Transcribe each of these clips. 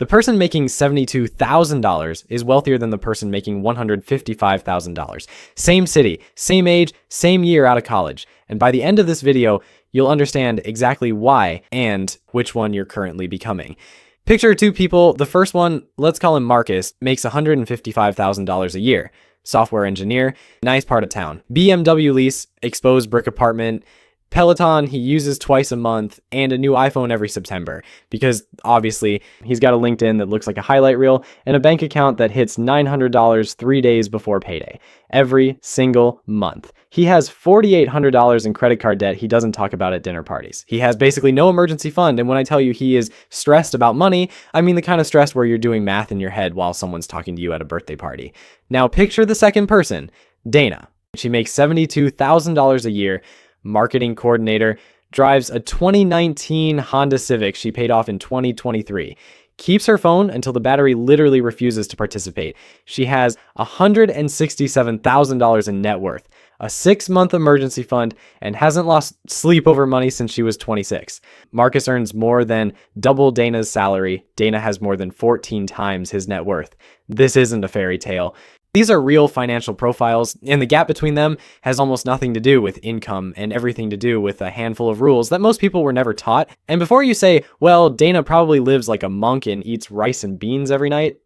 The person making $72,000 is wealthier than the person making $155,000. Same city, same age, same year out of college. And by the end of this video, you'll understand exactly why and which one you're currently becoming. Picture two people. The first one, let's call him Marcus, makes $155,000 a year. Software engineer, nice part of town. BMW lease, exposed brick apartment, Peloton he uses twice a month, and a new iPhone every September, because obviously he's got a LinkedIn that looks like a highlight reel and a bank account that hits $900 3 days before payday, every single month. He has $4,800 in credit card debt he doesn't talk about at dinner parties. He has basically no emergency fund, and when I tell you he is stressed about money, I mean the kind of stress where you're doing math in your head while someone's talking to you at a birthday party. Now picture the second person, Dana. She makes $72,000 a year, marketing coordinator, drives a 2019 Honda Civic she paid off in 2023, keeps her phone until the battery literally refuses to participate. She has $167,000 in net worth, a 6-month emergency fund, and hasn't lost sleep over money since she was 26. Marcus earns more than double Dana's salary. Dana has more than 14 times his net worth. This isn't a fairy tale. These are real financial profiles, and the gap between them has almost nothing to do with income and everything to do with a handful of rules that most people were never taught. And before you say, well, Dana probably lives like a monk and eats rice and beans every night,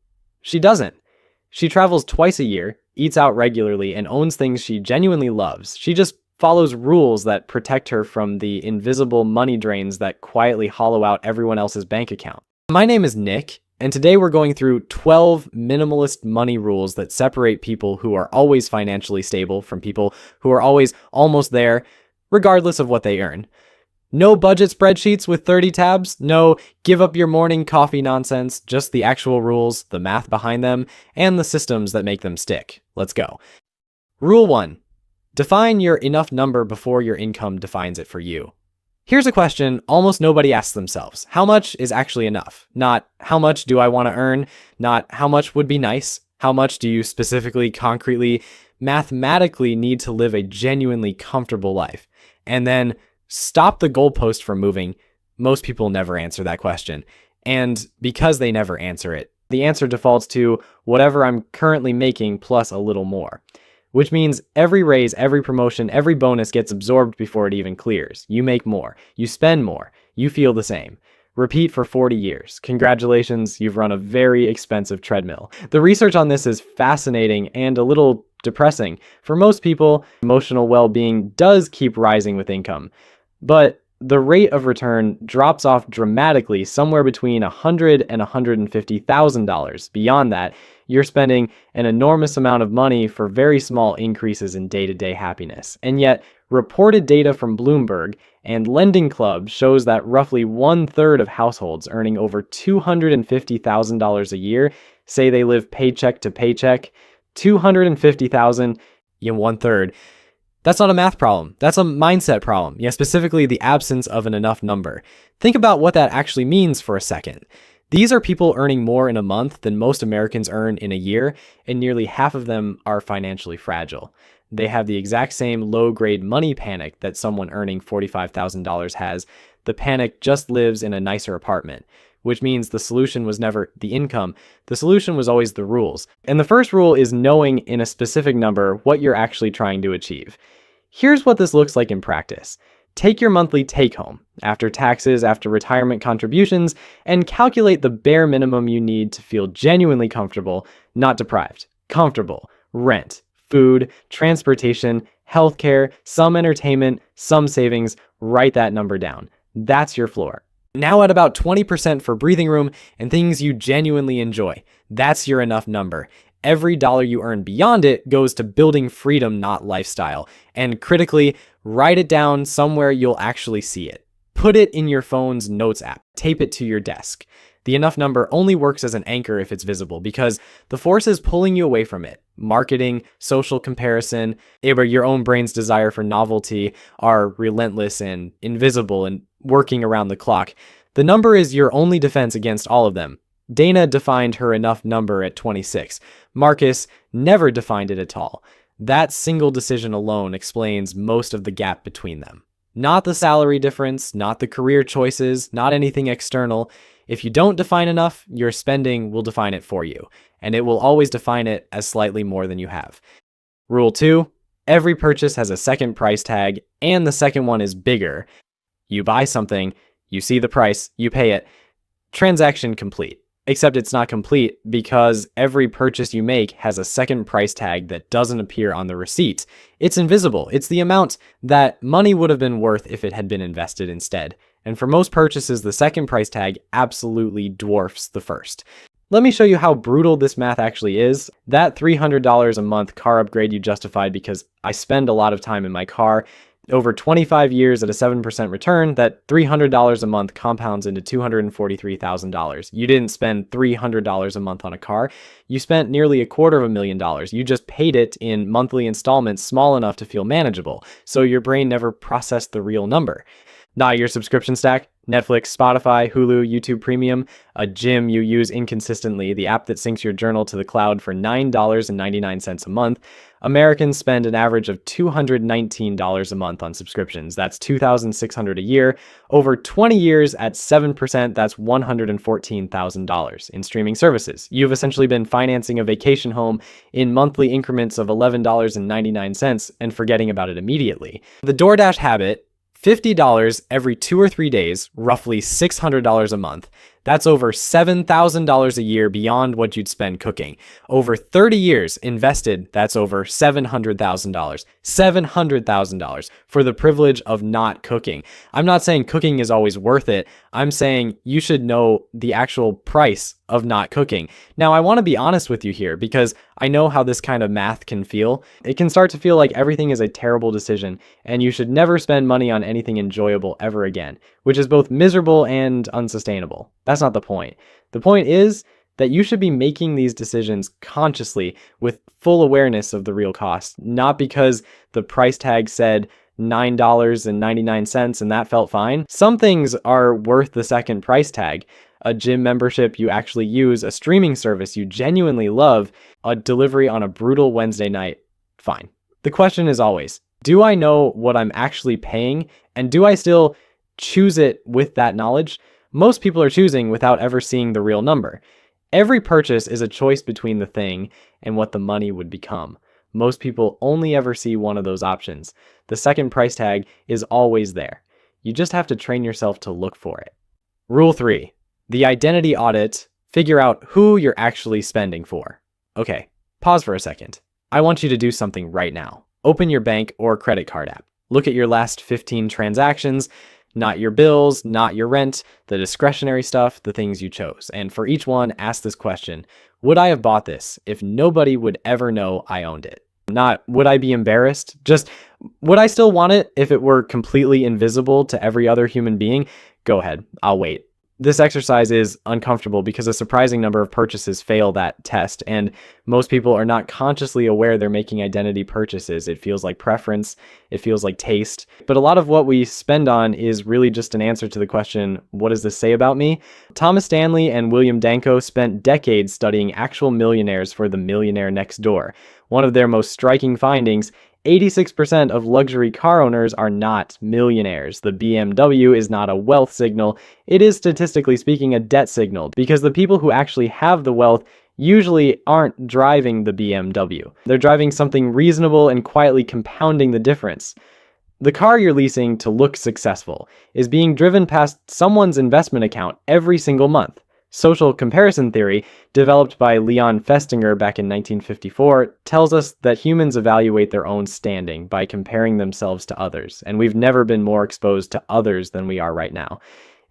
she doesn't. She travels twice a year, eats out regularly, and owns things she genuinely loves. She just follows rules that protect her from the invisible money drains that quietly hollow out everyone else's bank account. My name is Nick, and today we're going through 12 minimalist money rules that separate people who are always financially stable from people who are always almost there, regardless of what they earn. No budget spreadsheets with 30 tabs, no give up your morning coffee nonsense, just the actual rules, the math behind them, and the systems that make them stick. Let's go. Rule 1. Define your enough number before your income defines it for you. Here's a question almost nobody asks themselves. How much is actually enough? Not how much do I want to earn? Not how much would be nice? How much do you specifically, concretely, mathematically need to live a genuinely comfortable life? And then stop the goalpost from moving. Most people never answer that question. And because they never answer it, the answer defaults to whatever I'm currently making plus a little more. Which means every raise, every promotion, every bonus gets absorbed before it even clears. You make more, you spend more, you feel the same. Repeat for 40 years. Congratulations, you've run a very expensive treadmill. The research on this is fascinating and a little depressing. For most people, emotional well-being does keep rising with income, but the rate of return drops off dramatically somewhere between $100,000 and $150,000. Beyond that, you're spending an enormous amount of money for very small increases in day-to-day happiness. And yet, reported data from Bloomberg and Lending Club shows that roughly 1/3 of households earning over $250,000 a year say they live paycheck to paycheck. $250,000 in 1/3. That's not a math problem. That's a mindset problem. Yeah, specifically the absence of an enough number. Think about what that actually means for a second. These are people earning more in a month than most Americans earn in a year, and nearly half of them are financially fragile. They have the exact same low-grade money panic that someone earning $45,000 has. The panic just lives in a nicer apartment, which means the solution was never the income. The solution was always the rules. And the first rule is knowing in a specific number what you're actually trying to achieve. Here's what this looks like in practice. Take your monthly take-home, after taxes, after retirement contributions, and calculate the bare minimum you need to feel genuinely comfortable, not deprived. Comfortable. Rent, food, transportation, healthcare, some entertainment, some savings. Write that number down. That's your floor. Now at about 20% for breathing room and things you genuinely enjoy. That's your enough number. Every dollar you earn beyond it goes to building freedom, not lifestyle. And critically, write it down somewhere you'll actually see it. Put it in your phone's notes app. Tape it to your desk. The enough number only works as an anchor if it's visible because the forces pulling you away from it, marketing, social comparison, your own brain's desire for novelty are relentless and invisible and working around the clock. The number is your only defense against all of them. Dana defined her enough number at 26. Marcus never defined it at all. That single decision alone explains most of the gap between them. Not the salary difference, not the career choices, not anything external. If you don't define enough, your spending will define it for you, and it will always define it as slightly more than you have. Rule 2, every purchase has a second price tag, and the second one is bigger. You buy something, you see the price, you pay it, transaction complete. Except it's not complete because every purchase you make has a second price tag that doesn't appear on the receipt. It's invisible. It's the amount that money would have been worth if it had been invested instead. And for most purchases, the second price tag absolutely dwarfs the first. Let me show you how brutal this math actually is. That $300 a month car upgrade you justified because I spend a lot of time in my car. Over 25 years at a 7% return, that $300 a month compounds into $243,000. You didn't spend $300 a month on a car. You spent nearly $250,000. You just paid it in monthly installments small enough to feel manageable, so your brain never processed the real number. Not your subscription stack, Netflix, Spotify, Hulu, YouTube Premium, a gym you use inconsistently, the app that syncs your journal to the cloud for $9.99 a month. Americans spend an average of $219 a month on subscriptions. That's $2,600 a year. Over 20 years at 7%, that's $114,000 in streaming services. You've essentially been financing a vacation home in monthly increments of $11.99 and forgetting about it immediately. The DoorDash habit, $50 every 2 or 3 days, roughly $600 a month. That's over $7,000 a year beyond what you'd spend cooking. Over 30 years invested, that's over $700,000. $700,000 for the privilege of not cooking. I'm not saying cooking is always worth it. I'm saying you should know the actual price of not cooking. Now, I want to be honest with you here because I know how this kind of math can feel. It can start to feel like everything is a terrible decision and you should never spend money on anything enjoyable ever again, which is both miserable and unsustainable. That's not the point. The point is that you should be making these decisions consciously with full awareness of the real cost, not because the price tag said $9.99 and that felt fine. Some things are worth the second price tag. A gym membership you actually use, a streaming service you genuinely love, a delivery on a brutal Wednesday night, fine. The question is always, do I know what I'm actually paying, and do I still choose it with that knowledge? Most people are choosing without ever seeing the real number. Every purchase is a choice between the thing and what the money would become. Most people only ever see one of those options. The second price tag is always there. You just have to train yourself to look for it. Rule 3. The identity audit, figure out who you're actually spending for. Okay, pause for a second. I want you to do something right now. Open your bank or credit card app. Look at your last 15 transactions, not your bills, not your rent, the discretionary stuff, the things you chose. And for each one, ask this question: would I have bought this if nobody would ever know I owned it? Not would I be embarrassed? Just would I still want it if it were completely invisible to every other human being? Go ahead, I'll wait. This exercise is uncomfortable because a surprising number of purchases fail that test, and most people are not consciously aware they're making identity purchases. It feels like preference, it feels like taste, but a lot of what we spend on is really just an answer to the question, what does this say about me? Thomas Stanley and William Danko spent decades studying actual millionaires for The Millionaire Next Door. One of their most striking findings: 86% of luxury car owners are not millionaires. The BMW is not a wealth signal. It is, statistically speaking, a debt signal, because the people who actually have the wealth usually aren't driving the BMW. They're driving something reasonable and quietly compounding the difference. The car you're leasing to look successful is being driven past someone's investment account every single month. Social comparison theory, developed by Leon Festinger back in 1954, tells us that humans evaluate their own standing by comparing themselves to others, and we've never been more exposed to others than we are right now.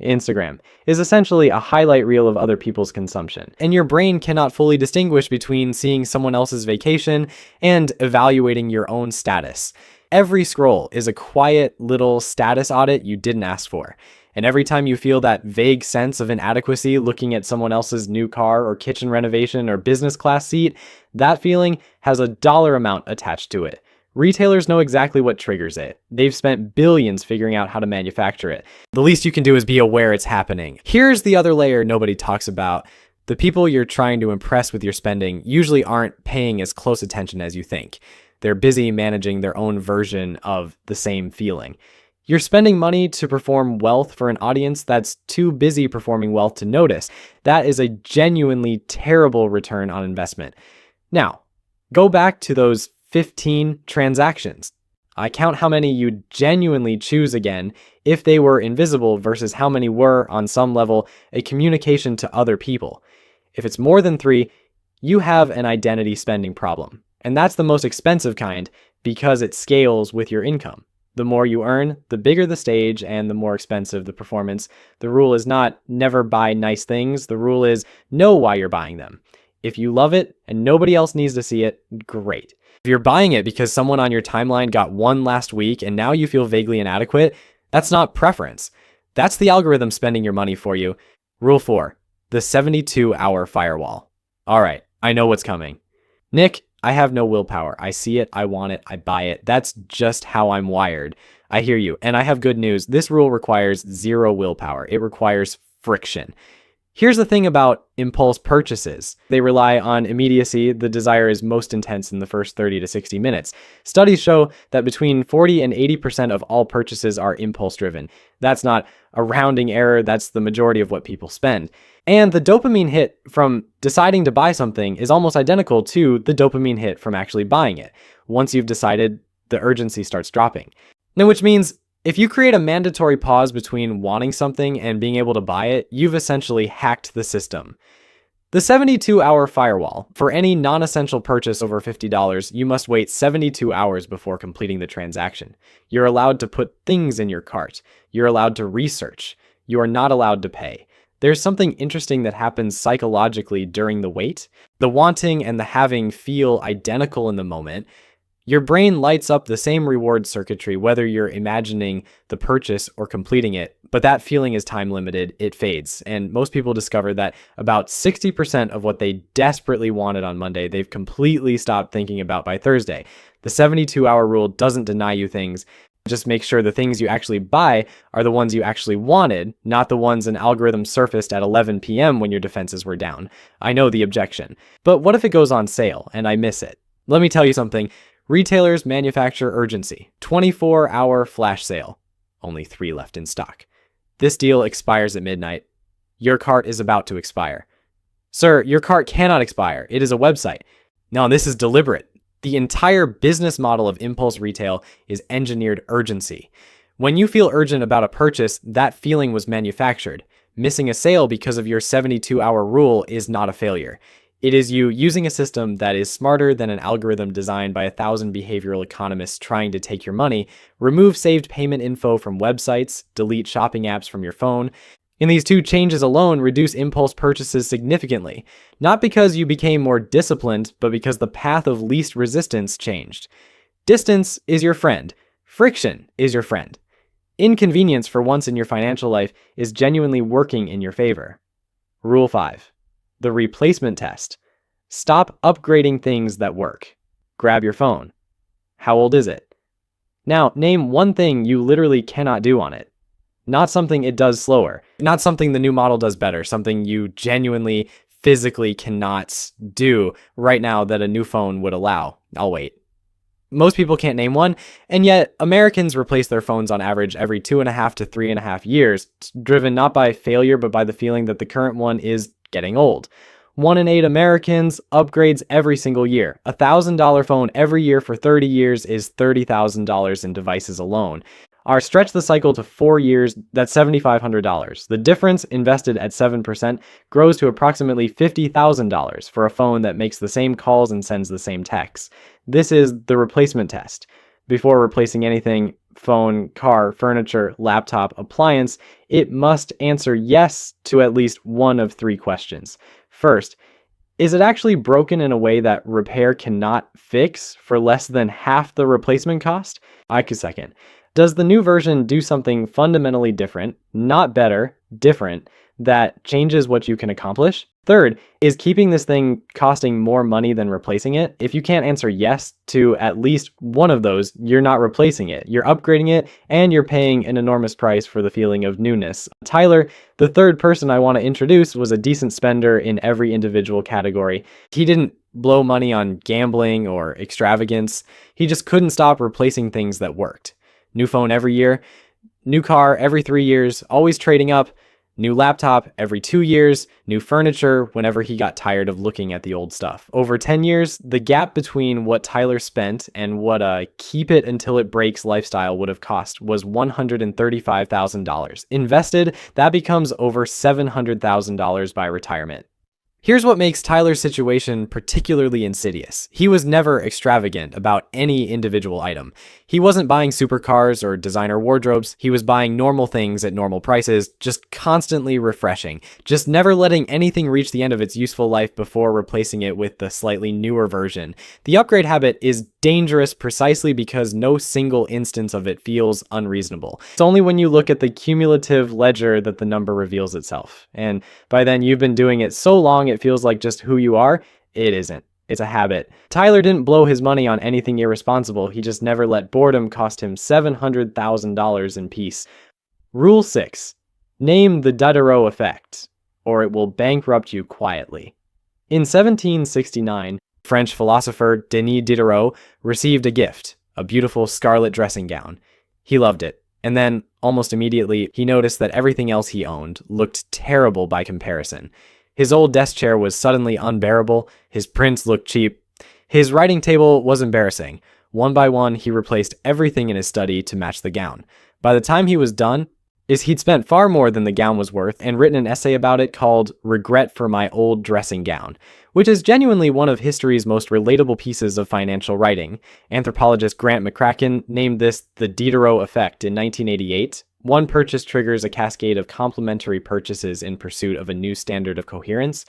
Instagram is essentially a highlight reel of other people's consumption, and your brain cannot fully distinguish between seeing someone else's vacation and evaluating your own status. Every scroll is a quiet little status audit you didn't ask for. And every time you feel that vague sense of inadequacy looking at someone else's new car or kitchen renovation or business class seat, that feeling has a dollar amount attached to it. Retailers know exactly what triggers it. They've spent billions figuring out how to manufacture it. The least you can do is be aware it's happening. Here's the other layer nobody talks about. The people you're trying to impress with your spending usually aren't paying as close attention as you think. They're busy managing their own version of the same feeling. You're spending money to perform wealth for an audience that's too busy performing wealth to notice. That is a genuinely terrible return on investment. Now, go back to those 15 transactions. I count how many you genuinely choose again if they were invisible versus how many were, on some level, a communication to other people. If it's more than 3, you have an identity spending problem. And that's the most expensive kind because it scales with your income. The more you earn, the bigger the stage and the more expensive the performance. The rule is not never buy nice things. The rule is know why you're buying them. If you love it and nobody else needs to see it, great. If you're buying it because someone on your timeline got one last week and now you feel vaguely inadequate, that's not preference. That's the algorithm spending your money for you. Rule 4, the 72-hour firewall. All right, I know what's coming. Nick, I have no willpower. I see it, I want it, I buy it. That's just how I'm wired. I hear you. And I have good news. This rule requires 0 willpower. It requires friction. Here's the thing about impulse purchases. They rely on immediacy. The desire is most intense in the first 30 to 60 minutes. Studies show that between 40 and 80% of all purchases are impulse driven. That's not a rounding error. That's the majority of what people spend. And the dopamine hit from deciding to buy something is almost identical to the dopamine hit from actually buying it. Once you've decided, the urgency starts dropping. Now, which means if you create a mandatory pause between wanting something and being able to buy it, you've essentially hacked the system. The 72-hour firewall. For any non-essential purchase over $50, you must wait 72 hours before completing the transaction. You're allowed to put things in your cart. You're allowed to research. You are not allowed to pay. There's something interesting that happens psychologically during the wait. The wanting and the having feel identical in the moment. Your brain lights up the same reward circuitry, whether you're imagining the purchase or completing it, but that feeling is time limited, it fades. And most people discover that about 60% of what they desperately wanted on Monday, they've completely stopped thinking about by Thursday. The 72-hour rule doesn't deny you things. Just make sure the things you actually buy are the ones you actually wanted, not the ones an algorithm surfaced at 11 p.m. when your defenses were down. I know the objection. But what if it goes on sale and I miss it? Let me tell you something. Retailers manufacture urgency. 24-hour flash sale. Only 3 left in stock. This deal expires at midnight. Your cart is about to expire. Sir, your cart cannot expire. It is a website. Now, this is deliberate. The entire business model of impulse retail is engineered urgency. When you feel urgent about a purchase, that feeling was manufactured. Missing a sale because of your 72-hour rule is not a failure. It is you using a system that is smarter than an algorithm designed by 1,000 behavioral economists trying to take your money, remove saved payment info from websites, delete shopping apps from your phone. And these 2 changes alone reduce impulse purchases significantly, not because you became more disciplined, but because the path of least resistance changed. Distance is your friend. Friction is your friend. Inconvenience for once in your financial life is genuinely working in your favor. Rule 5. The replacement test. Stop upgrading things that work. Grab your phone. How old is it? Now, name one thing you literally cannot do on it. Not something it does slower. Not something the new model does better. Something you genuinely, physically cannot do right now that a new phone would allow. I'll wait. Most people can't name one, and yet Americans replace their phones on average every 2.5 to 3.5 years, driven not by failure, but by the feeling that the current one is getting old. 1 in 8 Americans upgrades every single year. A $1,000 phone every year for 30 years is $30,000 in devices alone. Stretch the cycle to 4 years, that's $7,500. The difference invested at 7% grows to approximately $50,000 for a phone that makes the same calls and sends the same texts. This is the replacement test. Before replacing anything, phone, car, furniture, laptop, appliance, it must answer yes to at least one of 3 questions. First, is it actually broken in a way that repair cannot fix for less than half the replacement cost? Second, does the new version do something fundamentally different, not better, different, that changes what you can accomplish? Third, is keeping this thing costing more money than replacing it? If you can't answer yes to at least one of those, you're not replacing it. You're upgrading it, and you're paying an enormous price for the feeling of newness. Tyler, the third person I want to introduce, was a decent spender in every individual category. He didn't blow money on gambling or extravagance. He just couldn't stop replacing things that worked. New phone every year. New car every 3 years, always trading up. New laptop every 2 years, new furniture whenever he got tired of looking at the old stuff. Over 10 years, the gap between what Tyler spent and what a keep it until it breaks lifestyle would have cost was $135,000. Invested, that becomes over $700,000 by retirement. Here's what makes Tyler's situation particularly insidious. He was never extravagant about any individual item. He wasn't buying supercars or designer wardrobes. He was buying normal things at normal prices, just constantly refreshing, just never letting anything reach the end of its useful life before replacing it with the slightly newer version. The upgrade habit is dangerous precisely because no single instance of it feels unreasonable. It's only when you look at the cumulative ledger that the number reveals itself. And by then you've been doing it so long it feels like just who you are. It isn't. It's a habit. Tyler didn't blow his money on anything irresponsible. He just never let boredom cost him $700,000 in peace. Rule 6. Name the Diderot effect, or it will bankrupt you quietly. In 1769, French philosopher Denis Diderot received a gift, a beautiful scarlet dressing gown. He loved it, and then, almost immediately, he noticed that everything else he owned looked terrible by comparison. His old desk chair was suddenly unbearable, his prints looked cheap, his writing table was embarrassing. One by one, he replaced everything in his study to match the gown. By the time he was done, he'd spent far more than the gown was worth and written an essay about it called Regret for My Old Dressing Gown, which is genuinely one of history's most relatable pieces of financial writing. Anthropologist Grant McCracken named this the Diderot effect in 1988. One purchase triggers a cascade of complementary purchases in pursuit of a new standard of coherence.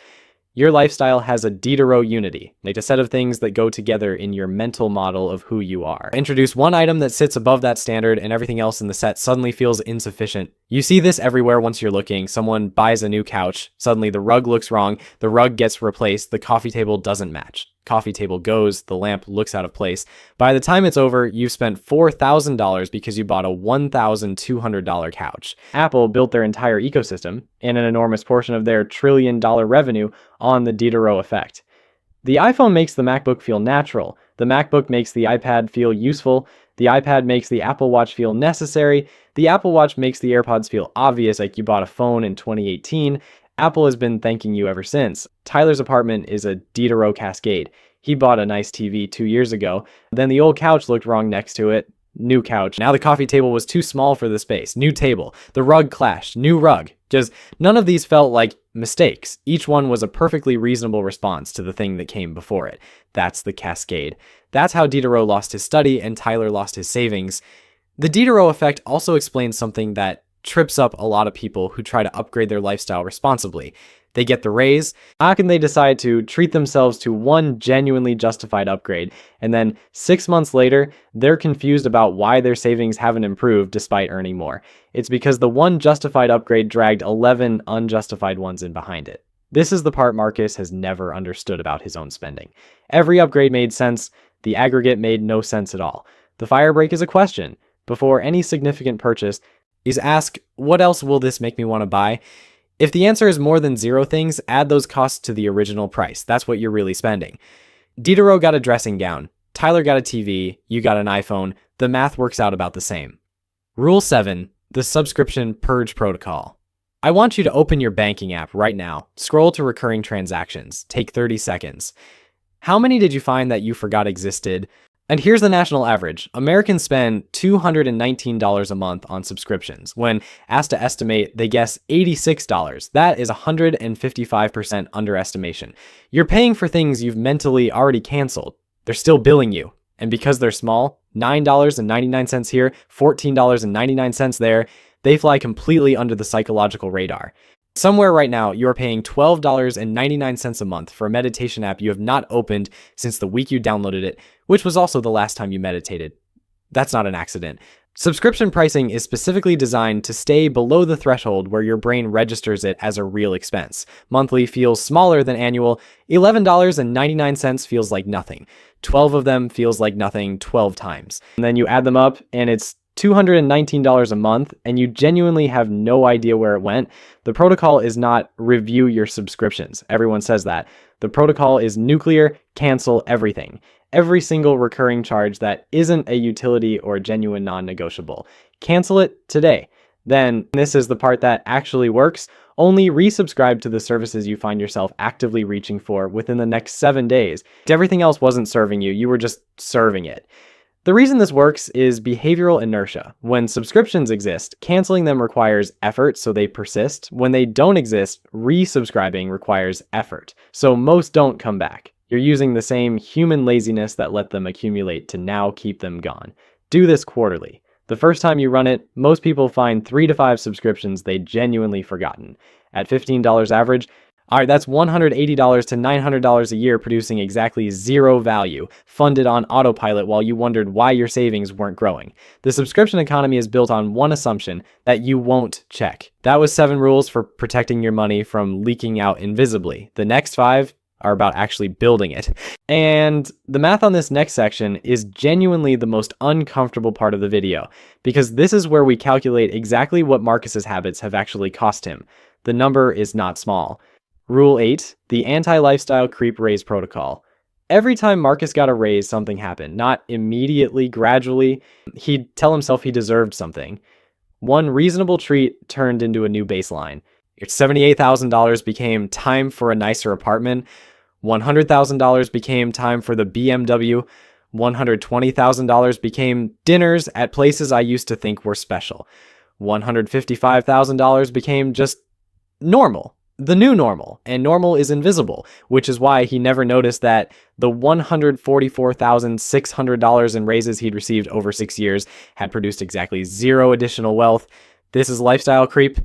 Your lifestyle has a Diderot unity, like a set of things that go together in your mental model of who you are. Introduce one item that sits above that standard and everything else in the set suddenly feels insufficient. You see this everywhere once you're looking. Someone buys a new couch, suddenly the rug looks wrong, the rug gets replaced, the coffee table doesn't match. Coffee table goes, the lamp looks out of place. By the time it's over, you've spent $4,000 because you bought a $1,200 couch. Apple built their entire ecosystem and an enormous portion of their trillion-dollar revenue on the Diderot effect. The iPhone makes the MacBook feel natural. The MacBook makes the iPad feel useful. The iPad makes the Apple Watch feel necessary. The Apple Watch makes the AirPods feel obvious, like you bought a phone in 2018. Apple has been thanking you ever since. Tyler's apartment is a Diderot cascade. He bought a nice TV 2 years ago. Then the old couch looked wrong next to it. New couch. Now the coffee table was too small for the space. New table. The rug clashed. New rug. Just none of these felt like mistakes. Each one was a perfectly reasonable response to the thing that came before it. That's the cascade. That's how Diderot lost his study and Tyler lost his savings. The Diderot effect also explains something that trips up a lot of people who try to upgrade their lifestyle responsibly. They get the raise. How can they decide to treat themselves to one genuinely justified upgrade, and then 6 months later, they're confused about why their savings haven't improved despite earning more? It's because the one justified upgrade dragged 11 unjustified ones in behind it. This is the part Marcus has never understood about his own spending. Every upgrade made sense. The aggregate made no sense at all. The fire break is a question. Before any significant purchase, is ask, what else will this make me want to buy? If the answer is more than 0 things, add those costs to the original price. That's what you're really spending. Diderot got a dressing gown. Tyler got a TV. You got an iPhone. The math works out about the same. Rule 7, the subscription purge protocol. I want you to open your banking app right now. Scroll to recurring transactions. Take 30 seconds. How many did you find that you forgot existed? And here's the national average. Americans spend $219 a month on subscriptions. When asked to estimate, they guess $86. That is 155% underestimation. You're paying for things you've mentally already canceled. They're still billing you. And because they're small, $9.99 here, $14.99 there, they fly completely under the psychological radar. Somewhere right now, you're paying $12.99 a month for a meditation app you have not opened since the week you downloaded it, which was also the last time you meditated. That's not an accident. Subscription pricing is specifically designed to stay below the threshold where your brain registers it as a real expense. Monthly feels smaller than annual. $11.99 feels like nothing. 12 of them feels like nothing 12 times. And then you add them up and it's $219 a month, and you genuinely have no idea where it went. The protocol is not review your subscriptions. Everyone says that. The protocol is nuclear, cancel everything. every single recurring charge that isn't a utility or a genuine non-negotiable. Cancel it today. Then, this is the part that actually works, only resubscribe to the services you find yourself actively reaching for within the next 7 days. Everything else wasn't serving you, you were just serving it. The reason this works is behavioral inertia. When subscriptions exist, canceling them requires effort, so they persist. When they don't exist, resubscribing requires effort, so most don't come back. You're using the same human laziness that let them accumulate to now keep them gone. Do this quarterly. The first time you run it, most people find 3 to 5 subscriptions they'd genuinely forgotten. At $15 average, all right, that's $180 to $900 a year, producing exactly zero value, funded on autopilot while you wondered why your savings weren't growing. The subscription economy is built on one assumption, that you won't check. That was 7 rules for protecting your money from leaking out invisibly. The next 5 are about actually building it. And the math on this next section is genuinely the most uncomfortable part of the video, because this is where we calculate exactly what Marcus's habits have actually cost him. The number is not small. Rule 8, the anti-lifestyle creep raise protocol. Every time Marcus got a raise, something happened. Not immediately, gradually. He'd tell himself he deserved something. One reasonable treat turned into a new baseline. $78,000 became time for a nicer apartment. $100,000 became time for the BMW. $120,000 became dinners at places I used to think were special. $155,000 became just normal, the new normal, and normal is invisible, which is why he never noticed that the $144,600 in raises he'd received over 6 years had produced exactly zero additional wealth. This is lifestyle creep.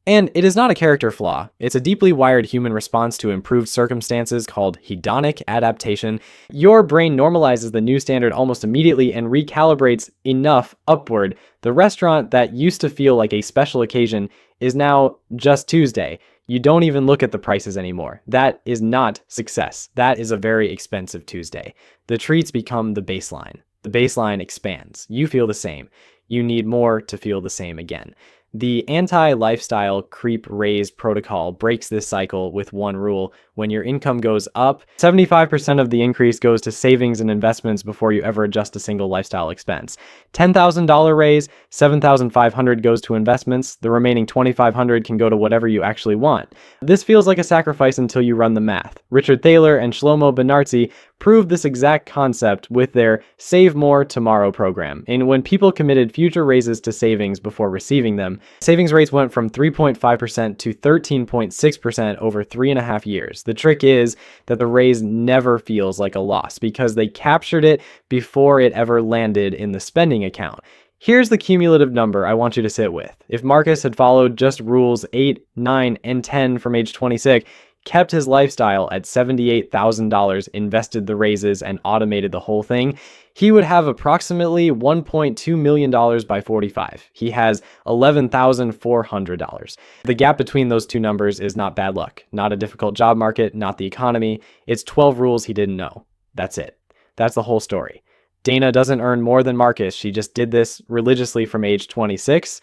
And it is not a character flaw. It's a deeply wired human response to improved circumstances called hedonic adaptation. Your brain normalizes the new standard almost immediately and recalibrates enough upward. The restaurant that used to feel like a special occasion is now just Tuesday. You don't even look at the prices anymore. That is not success. That is a very expensive Tuesday. The treats become the baseline. The baseline expands. You feel the same. You need more to feel the same again. The anti-lifestyle creep raise protocol breaks this cycle with one rule. When your income goes up, 75% of the increase goes to savings and investments before you ever adjust a single lifestyle expense. $10,000 raise, $7,500 goes to investments. The remaining $2,500 can go to whatever you actually want. This feels like a sacrifice until you run the math. Richard Thaler and Shlomo Benartzi proved this exact concept with their Save More Tomorrow program. And when people committed future raises to savings before receiving them, savings rates went from 3.5% to 13.6% over 3.5 years. The trick is that the raise never feels like a loss because they captured it before it ever landed in the spending account. Here's the cumulative number I want you to sit with. If Marcus had followed just rules 8, 9, and 10 from age 26, kept his lifestyle at $78,000, invested the raises, and automated the whole thing, he would have approximately $1.2 million by 45. He has $11,400. The gap between those two numbers is not bad luck, not a difficult job market, not the economy. It's 12 rules he didn't know. That's it. That's the whole story. Dana doesn't earn more than Marcus. She just did this religiously from age 26.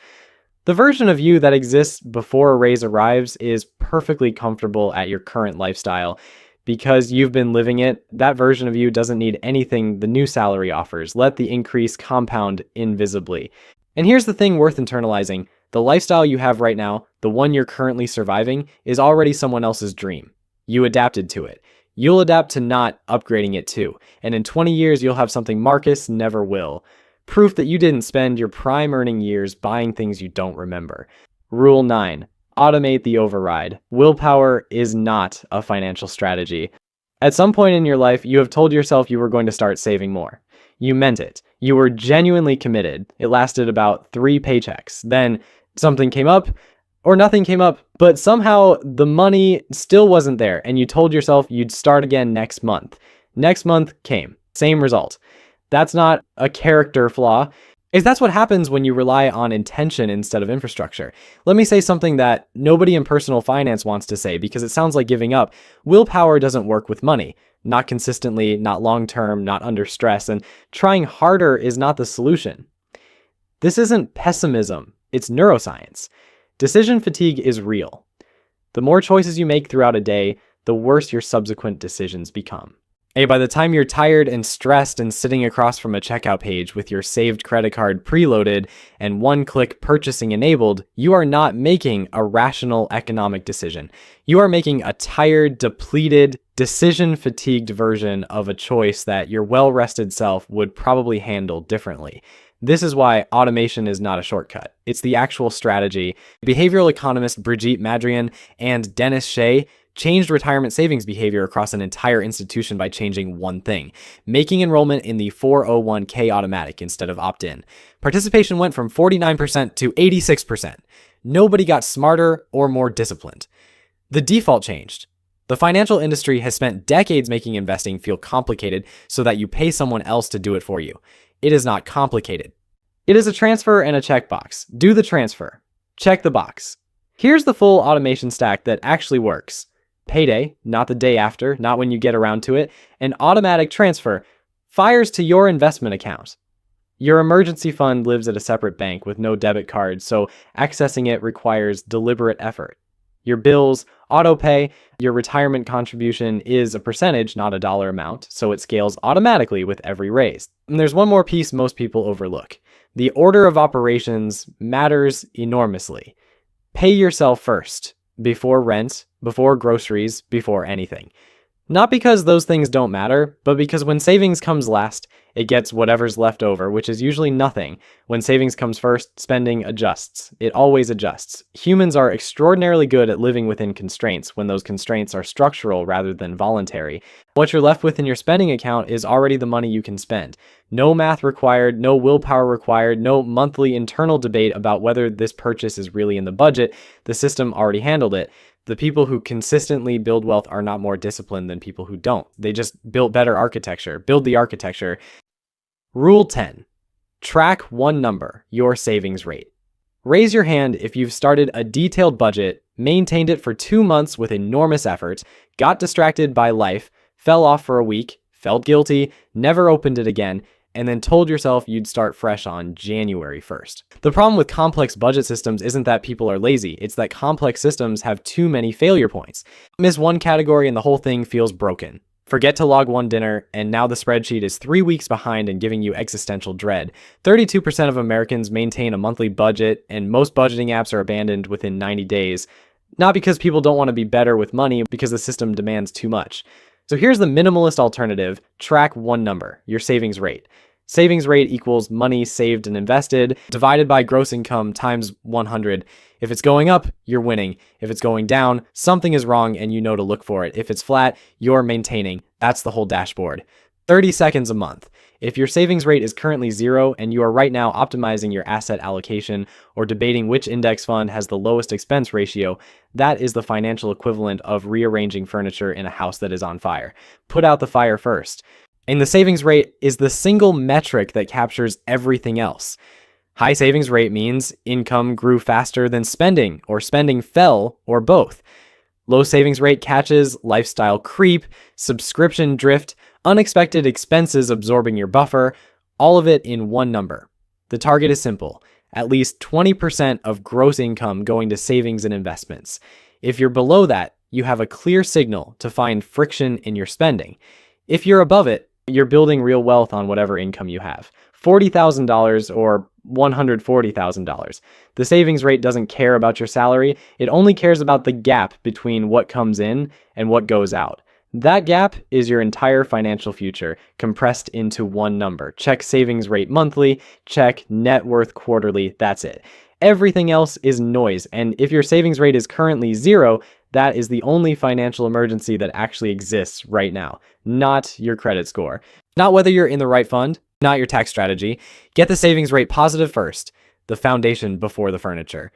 The version of you that exists before a raise arrives is perfectly comfortable at your current lifestyle. Because you've been living it, that version of you doesn't need anything the new salary offers. Let the increase compound invisibly. And here's the thing worth internalizing. The lifestyle you have right now, the one you're currently surviving, is already someone else's dream. You adapted to it. You'll adapt to not upgrading it too. And in 20 years, you'll have something Marcus never will. Proof that you didn't spend your prime earning years buying things you don't remember. Rule 9. Automate the override. Willpower is not a financial strategy. At some point in your life, you have told yourself you were going to start saving more. You meant it. You were genuinely committed. It lasted about 3 paychecks. Then something came up, or nothing came up, but somehow the money still wasn't there, and you told yourself you'd start again next month. Next month came. Same result. That's not a character flaw. That's what happens when you rely on intention instead of infrastructure. Let me say something that nobody in personal finance wants to say because it sounds like giving up. Willpower doesn't work with money. Not consistently, not long-term, not under stress, and trying harder is not the solution. This isn't pessimism, it's neuroscience. Decision fatigue is real. The more choices you make throughout a day, the worse your subsequent decisions become. Hey, by the time you're tired and stressed and sitting across from a checkout page with your saved credit card preloaded and one-click purchasing enabled, you are not making a rational economic decision. You are making a tired, depleted, decision-fatigued version of a choice that your well-rested self would probably handle differently. This is why automation is not a shortcut. It's the actual strategy. Behavioral economist Brigitte Madrian and Dennis Shea changed retirement savings behavior across an entire institution by changing one thing, making enrollment in the 401k automatic instead of opt-in. Participation went from 49% to 86%. Nobody got smarter or more disciplined. The default changed. The financial industry has spent decades making investing feel complicated so that you pay someone else to do it for you. It is not complicated. It is a transfer and a checkbox. Do the transfer. Check the box. Here's the full automation stack that actually works. Payday, not the day after, not when you get around to it. An automatic transfer fires to your investment account. Your emergency fund lives at a separate bank with no debit card, so accessing it requires deliberate effort. Your bills, auto pay, your retirement contribution is a percentage, not a dollar amount, so it scales automatically with every raise. And there's one more piece most people overlook. The order of operations matters enormously. Pay yourself first, before rent, before groceries, before anything. Not because those things don't matter, but because when savings comes last, it gets whatever's left over, which is usually nothing. When savings comes first, spending adjusts. It always adjusts. Humans are extraordinarily good at living within constraints when those constraints are structural rather than voluntary. What you're left with in your spending account is already the money you can spend. No math required, no willpower required, no monthly internal debate about whether this purchase is really in the budget. The system already handled it. The people who consistently build wealth are not more disciplined than people who don't. They just built better architecture. Build the architecture. Rule 10. Track one number, your savings rate. Raise your hand if you've started a detailed budget, maintained it for 2 months with enormous effort, got distracted by life, fell off for a week, felt guilty, never opened it again, and then told yourself you'd start fresh on January 1st. The problem with complex budget systems isn't that people are lazy, it's that complex systems have too many failure points. Miss one category and the whole thing feels broken. Forget to log one dinner, and now the spreadsheet is 3 weeks behind and giving you existential dread. 32% of Americans maintain a monthly budget, and most budgeting apps are abandoned within 90 days. Not because people don't want to be better with money, because the system demands too much. So here's the minimalist alternative. Track one number, your savings rate. Savings rate equals money saved and invested divided by gross income times 100. If it's going up, you're winning. If it's going down, something is wrong and you know to look for it. If it's flat, you're maintaining. That's the whole dashboard. 30 seconds a month. If your savings rate is currently 0 and you are right now optimizing your asset allocation or debating which index fund has the lowest expense ratio, that is the financial equivalent of rearranging furniture in a house that is on fire. Put out the fire first. And the savings rate is the single metric that captures everything else. High savings rate means income grew faster than spending, or spending fell, or both. Low savings rate catches lifestyle creep, subscription drift, unexpected expenses absorbing your buffer, all of it in one number. The target is simple, at least 20% of gross income going to savings and investments. If you're below that, you have a clear signal to find friction in your spending. If you're above it, you're building real wealth on whatever income you have. $40,000 or $140,000. The savings rate doesn't care about your salary. It only cares about the gap between what comes in and what goes out. That gap is your entire financial future compressed into one number. Check savings rate monthly, check net worth quarterly, that's it. Everything else is noise, and if your savings rate is currently 0, that is the only financial emergency that actually exists right now, not your credit score. Not whether you're in the right fund, not your tax strategy. Get the savings rate positive first, the foundation before the furniture.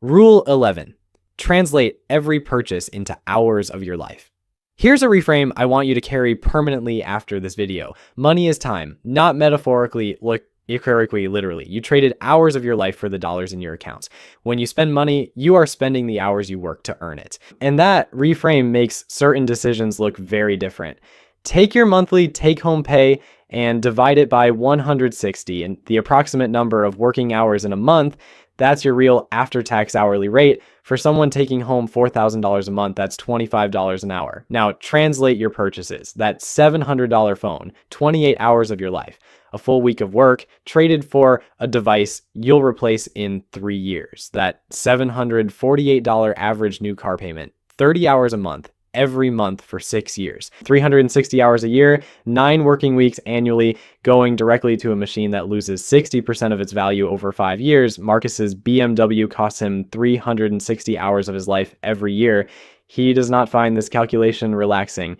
Rule 11. Translate every purchase into hours of your life. Here's a reframe I want you to carry permanently after this video. Money is time, not metaphorically, literally. You traded hours of your life for the dollars in your accounts. When you spend money, you are spending the hours you work to earn it. And that reframe makes certain decisions look very different. Take your monthly take-home pay and divide it by 160, and the approximate number of working hours in a month. That's your real after-tax hourly rate. For someone taking home $4,000 a month, that's $25 an hour. Now, translate your purchases. That $700 phone, 28 hours of your life, a full week of work, traded for a device you'll replace in 3 years. That $748 average new car payment, 30 hours a month, every month for 6 years, 360 hours a year, 9 working weeks annually, going directly to a machine that loses 60% of its value over 5 years. Marcus's BMW costs him 360 hours of his life every year. He does not find this calculation relaxing.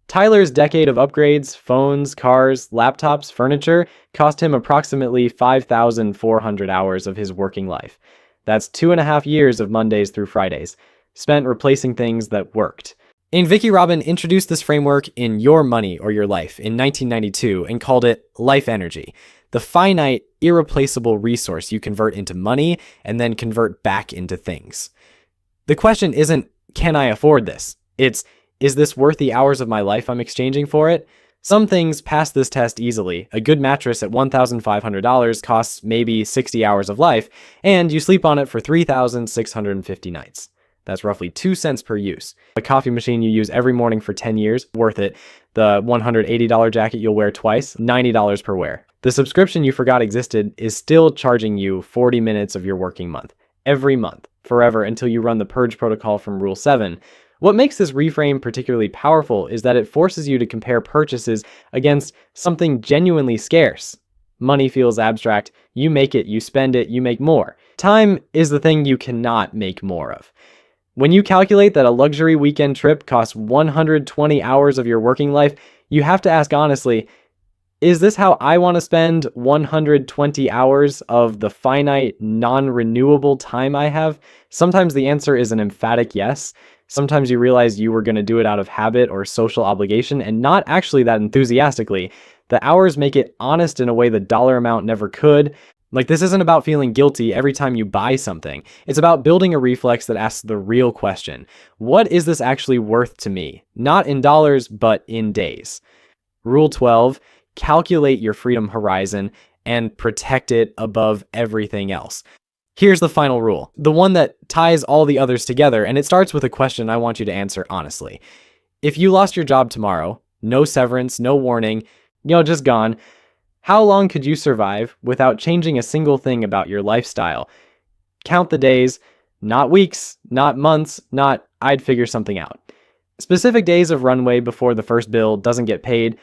Tyler's decade of upgrades, phones, cars, laptops, furniture, cost him approximately 5,400 hours of his working life. That's 2.5 years of Mondays through Fridays, spent replacing things that worked. And Vicki Robin introduced this framework in Your Money or Your Life in 1992 and called it life energy, the finite, irreplaceable resource you convert into money and then convert back into things. The question isn't, can I afford this? It's, is this worth the hours of my life I'm exchanging for it? Some things pass this test easily. A good mattress at $1,500 costs maybe 60 hours of life, and you sleep on it for 3,650 nights. That's roughly 2 cents per use. A coffee machine you use every morning for 10 years, worth it. The $180 jacket you'll wear twice, $90 per wear. The subscription you forgot existed is still charging you 40 minutes of your working month, every month, forever until you run the purge protocol from Rule 7. What makes this reframe particularly powerful is that it forces you to compare purchases against something genuinely scarce. Money feels abstract. You make it, you spend it, you make more. Time is the thing you cannot make more of. When you calculate that a luxury weekend trip costs 120 hours of your working life, you have to ask honestly, is this how I want to spend 120 hours of the finite, non-renewable time I have? Sometimes the answer is an emphatic yes. Sometimes you realize you were going to do it out of habit or social obligation and not actually that enthusiastically. The hours make it honest in a way the dollar amount never could. Like, this isn't about feeling guilty every time you buy something. It's about building a reflex that asks the real question. What is this actually worth to me? Not in dollars, but in days. Rule 12, calculate your freedom horizon and protect it above everything else. Here's the final rule, the one that ties all the others together, and it starts with a question I want you to answer honestly. If you lost your job tomorrow, no severance, no warning, just gone, how long could you survive without changing a single thing about your lifestyle? Count the days, not weeks, not months, not I'd figure something out. Specific days of runway before the first bill doesn't get paid.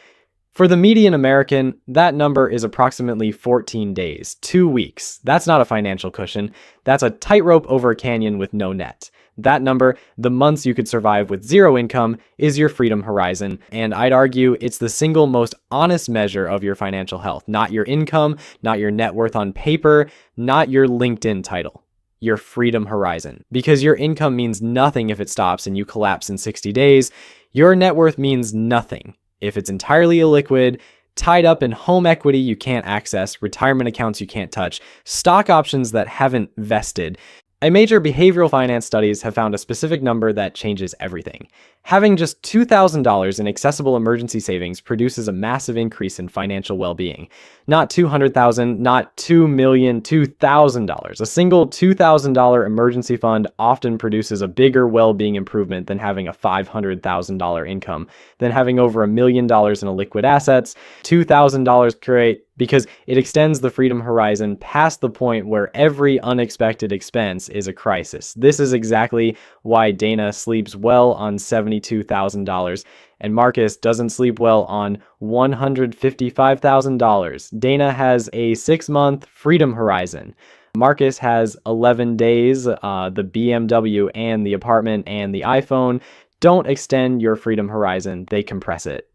For the median American, that number is approximately 14 days, 2 weeks. That's not a financial cushion. That's a tightrope over a canyon with no net. That number, the months you could survive with zero income, is your freedom horizon. And I'd argue it's the single most honest measure of your financial health. Not your income, not your net worth on paper, not your LinkedIn title. Your freedom horizon. Because your income means nothing if it stops and you collapse in 60 days. Your net worth means nothing if it's entirely illiquid, tied up in home equity you can't access, retirement accounts you can't touch, stock options that haven't vested. A major behavioral finance studies have found a specific number that changes everything. Having just $2,000 in accessible emergency savings produces a massive increase in financial well-being. Not $200,000, not $2 million, $2,000. A single $2,000 emergency fund often produces a bigger well-being improvement than having a $500,000 income, than having over $1 million in illiquid assets. $2,000 create because it extends the freedom horizon past the point where every unexpected expense is a crisis. This is exactly why Dana sleeps well on $72,000 and Marcus doesn't sleep well on $155,000. Dana has a 6-month freedom horizon. Marcus has 11 days, the BMW and the apartment and the iPhone. Don't extend your freedom horizon, they compress it.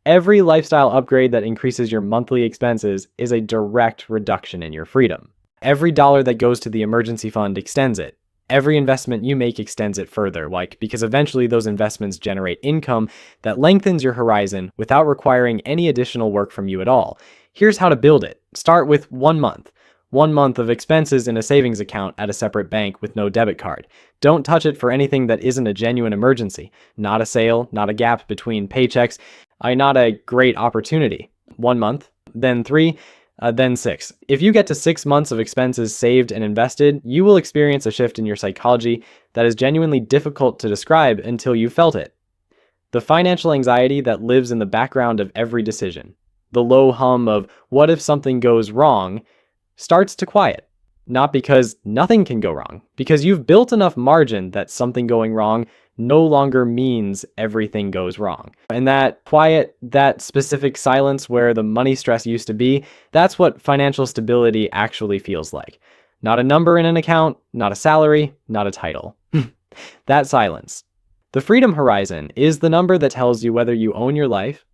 Every lifestyle upgrade that increases your monthly expenses is a direct reduction in your freedom. Every dollar that goes to the emergency fund extends it. Every investment you make extends it further, because eventually those investments generate income that lengthens your horizon without requiring any additional work from you at all. Here's how to build it. Start with 1 month. 1 month of expenses in a savings account at a separate bank with no debit card. Don't touch it for anything that isn't a genuine emergency. Not a sale, not a gap between paychecks, not a great opportunity. 1 month. Then 3, Then 6. If you get to 6 months of expenses saved and invested, you will experience a shift in your psychology that is genuinely difficult to describe until you've felt it. The financial anxiety that lives in the background of every decision, the low hum of what if something goes wrong, starts to quiet. Not because nothing can go wrong, because you've built enough margin that something going wrong no longer means everything goes wrong. And that quiet, that specific silence where the money stress used to be, that's what financial stability actually feels like. Not a number in an account, not a salary, not a title. That silence. The freedom horizon is the number that tells you whether you own your life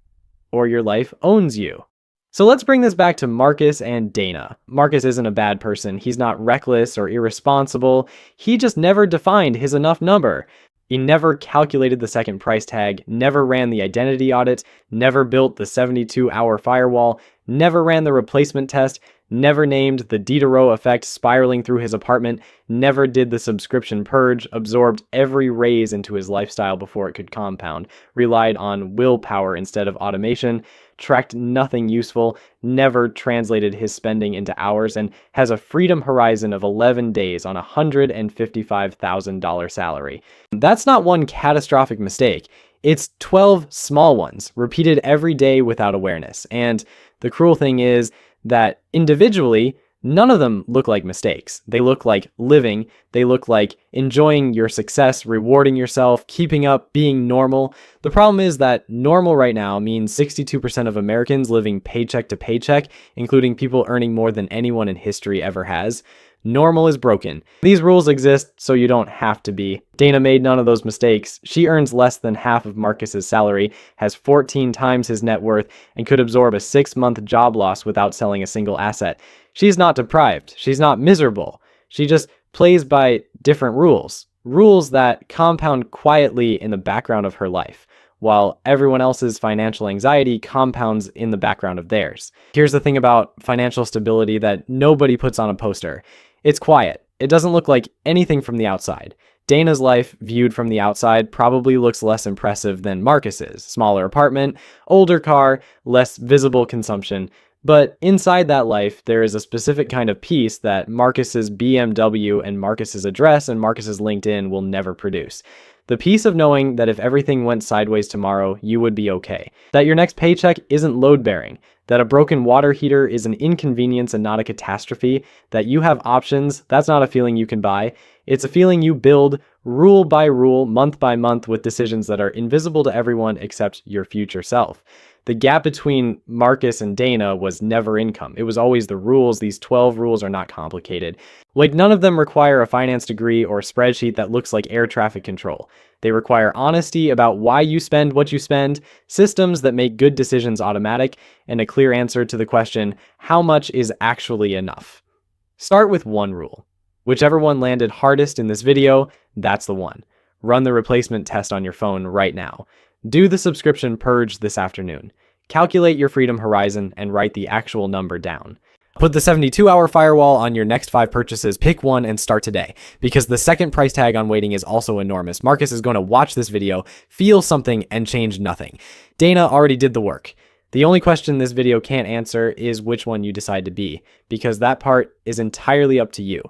or your life owns you. So let's bring this back to Marcus and Dana. Marcus isn't a bad person. He's not reckless or irresponsible. He just never defined his enough number. He never calculated the second price tag, never ran the identity audit, never built the 72-hour firewall, never ran the replacement test, never named the Diderot effect spiraling through his apartment, never did the subscription purge, absorbed every raise into his lifestyle before it could compound, relied on willpower instead of automation, tracked nothing useful, never translated his spending into hours, and has a freedom horizon of 11 days on a $155,000 salary. That's not one catastrophic mistake. It's 12 small ones, repeated every day without awareness. And the cruel thing is that individually, none of them look like mistakes. They look like living. They look like enjoying your success, rewarding yourself, keeping up, being normal. The problem is that normal right now means 62% of Americans living paycheck to paycheck, including people earning more than anyone in history ever has. Normal is broken. These rules exist so you don't have to be. Dana made none of those mistakes. She earns less than half of Marcus's salary, has 14 times his net worth, and could absorb a 6-month job loss without selling a single asset. She's not deprived. She's not miserable. She just plays by different rules. Rules that compound quietly in the background of her life, while everyone else's financial anxiety compounds in the background of theirs. Here's the thing about financial stability that nobody puts on a poster. It's quiet. It doesn't look like anything from the outside. Dana's life, viewed from the outside, probably looks less impressive than Marcus's. Smaller apartment, older car, less visible consumption. But inside that life, there is a specific kind of peace that Marcus's BMW and Marcus's address and Marcus's LinkedIn will never produce. The peace of knowing that if everything went sideways tomorrow, you would be okay. That your next paycheck isn't load-bearing. That a broken water heater is an inconvenience and not a catastrophe. That you have options, that's not a feeling you can buy. It's a feeling you build rule by rule, month by month, with decisions that are invisible to everyone except your future self. The gap between Marcus and Dana was never income. It was always the rules. These 12 rules are not complicated. Like, none of them require a finance degree or a spreadsheet that looks like air traffic control. They require honesty about why you spend what you spend, systems that make good decisions automatic, and a clear answer to the question, how much is actually enough? Start with one rule. Whichever one landed hardest in this video, that's the one. Run the replacement test on your phone right now. Do the subscription purge this afternoon. Calculate your freedom horizon and write the actual number down. Put the 72-hour firewall on your next 5 purchases. Pick one and start today, because the second price tag on waiting is also enormous. Marcus is going to watch this video, feel something, and change nothing. Dana already did the work. The only question this video can't answer is which one you decide to be, because that part is entirely up to you.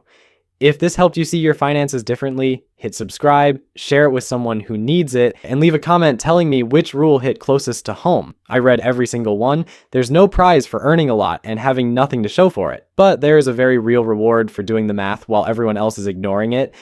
If this helped you see your finances differently, hit subscribe, share it with someone who needs it, and leave a comment telling me which rule hit closest to home. I read every single one. There's no prize for earning a lot and having nothing to show for it, but there is a very real reward for doing the math while everyone else is ignoring it.